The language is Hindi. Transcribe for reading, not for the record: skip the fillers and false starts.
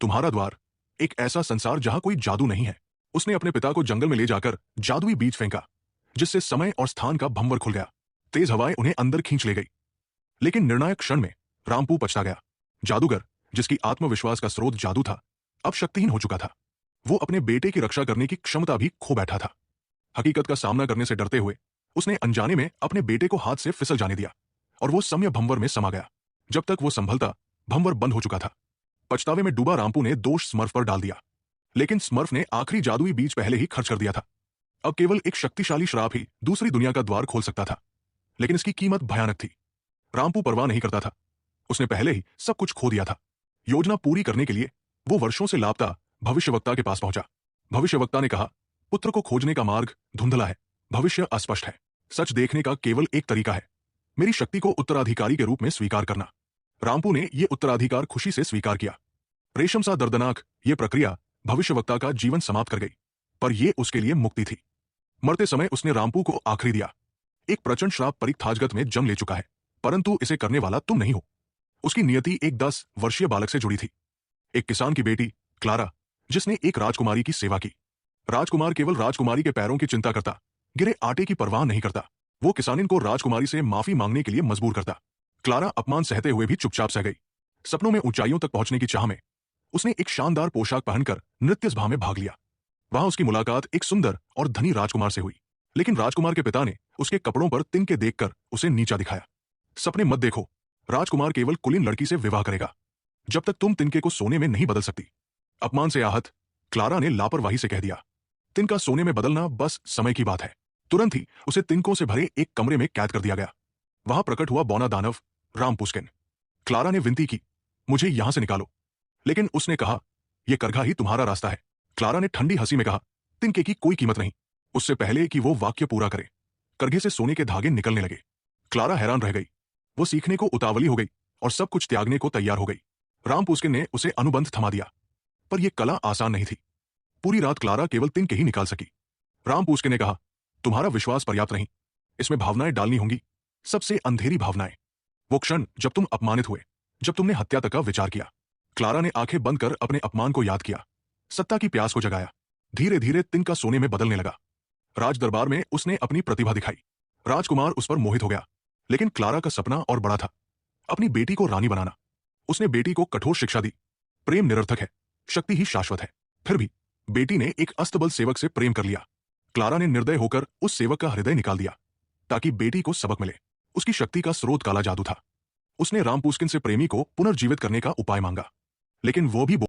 तुम्हारा द्वार एक ऐसा संसार जहां कोई जादू नहीं है। उसने अपने पिता को जंगल में ले जाकर जादुई बीज फेंका, जिससे समय और स्थान का भंवर खुल गया। तेज हवाएं उन्हें अंदर खींच ले गई, लेकिन निर्णायक क्षण में रामपू पछता गया। जादूगर, जिसकी आत्मविश्वास का स्रोत जादू था, अब शक्तिहीन हो चुका था। वो अपने बेटे की रक्षा करने की क्षमता भी खो बैठा था। हकीकत का सामना करने से डरते हुए उसने अनजाने में अपने बेटे को हाथ से फिसल जाने दिया और वो समय भंवर में समा गया। जब तक वो संभलता, भंवर बंद हो चुका था। पछतावे में डूबा रामपू ने दोष स्मर्फ पर डाल दिया, लेकिन स्मर्फ ने आखिरी जादुई बीज पहले ही खर्च कर दिया था। अब केवल एक शक्तिशाली श्राप ही दूसरी दुनिया का द्वार खोल सकता था, लेकिन इसकी कीमत भयानक थी। रामपू परवाह नहीं करता था। उसने पहले ही सब कुछ खो दिया था। योजना पूरी करने के लिए वो वर्षों से लापता भविष्यवक्ता के पास पहुंचा। भविष्यवक्ता ने कहा, पुत्र को खोजने का मार्ग धुंधला है, भविष्य अस्पष्ट है। सच देखने का केवल एक तरीका है, मेरी शक्ति को उत्तराधिकारी के रूप में स्वीकार करना। रामपू ने यह उत्तराधिकार खुशी से स्वीकार किया। रेशम सा दर्दनाक यह प्रक्रिया भविष्यवक्ता का जीवन समाप्त कर गई, पर यह उसके लिए मुक्ति थी। मरते समय उसने रामपू को आखिरी दिया। एक प्रचंड श्राप परिथाजगत में जन्म ले चुका है, परंतु इसे करने वाला तुम नहीं हो। उसकी नियति एक 10 वर्षीय बालक से जुड़ी थी, एक किसान की बेटी क्लारा, जिसने एक राजकुमारी की सेवा की। राजकुमार केवल राजकुमारी के पैरों की चिंता करता, गिरे आटे की परवाह नहीं करता। वो किसानिन को राजकुमारी से माफी मांगने के लिए मजबूर करता। क्लारा अपमान सहते हुए भी चुपचाप सह गई। सपनों में ऊंचाइयों तक पहुंचने की चाह में उसने एक शानदार पोशाक पहनकर नृत्य सभा में भाग लिया। वहां उसकी मुलाकात एक सुंदर और धनी राजकुमार से हुई, लेकिन राजकुमार के पिता ने उसके कपड़ों पर तिनके देखकर उसे नीचा दिखाया। सपने मत देखो, राजकुमार केवल कुलीन लड़की से विवाह करेगा जब तक तुम तिनके को सोने में नहीं बदल सकती। अपमान से आहत क्लारा ने लापरवाही से कह दिया, तिनका सोने में बदलना बस समय की बात है। तुरंत ही उसे तिनकों से भरे एक कमरे में कैद कर दिया गया। वहां प्रकट हुआ बौना दानव रामपुस्किन। क्लारा ने विनती की, मुझे यहां से निकालो, लेकिन उसने कहा, यह करघा ही तुम्हारा रास्ता है। क्लारा ने ठंडी हंसी में कहा, तिनके की कोई कीमत नहीं। उससे पहले कि वो वाक्य पूरा करे, करघे से सोने के धागे निकलने लगे। क्लारा हैरान रह गई। वो सीखने को उतावली हो गई और सब कुछ त्यागने को तैयार हो गई। रामपुस्किन ने उसे अनुबंध थमा दिया, पर यह कला आसान नहीं थी। पूरी रात क्लारा केवल तिनके ही निकाल सकी। रामपुस्किन ने कहा, तुम्हारा विश्वास पर्याप्त नहीं, इसमें भावनाएं डालनी होंगी, सबसे अंधेरी भावनाएं। वो क्षण जब तुम अपमानित हुए, जब तुमने हत्या तक का विचार किया। क्लारा ने आंखें बंद कर अपने अपमान को याद किया, सत्ता की प्यास को जगाया। धीरे धीरे तिनका सोने में बदलने लगा। राज दरबार में उसने अपनी प्रतिभा दिखाई। राजकुमार उस पर मोहित हो गया, लेकिन क्लारा का सपना और बड़ा था, अपनी बेटी को रानी बनाना। उसने बेटी को कठोर शिक्षा दी, प्रेम निरर्थक है, शक्ति ही शाश्वत है। फिर भी बेटी ने एक अस्तबल सेवक से प्रेम कर लिया। क्लारा ने निर्दय होकर उस सेवक का हृदय निकाल दिया, ताकि बेटी को सबक मिले। उसकी शक्ति का स्रोत काला जादू था। उसने रामपुस्किन से प्रेमी को पुनर्जीवित करने का उपाय मांगा, लेकिन वो भी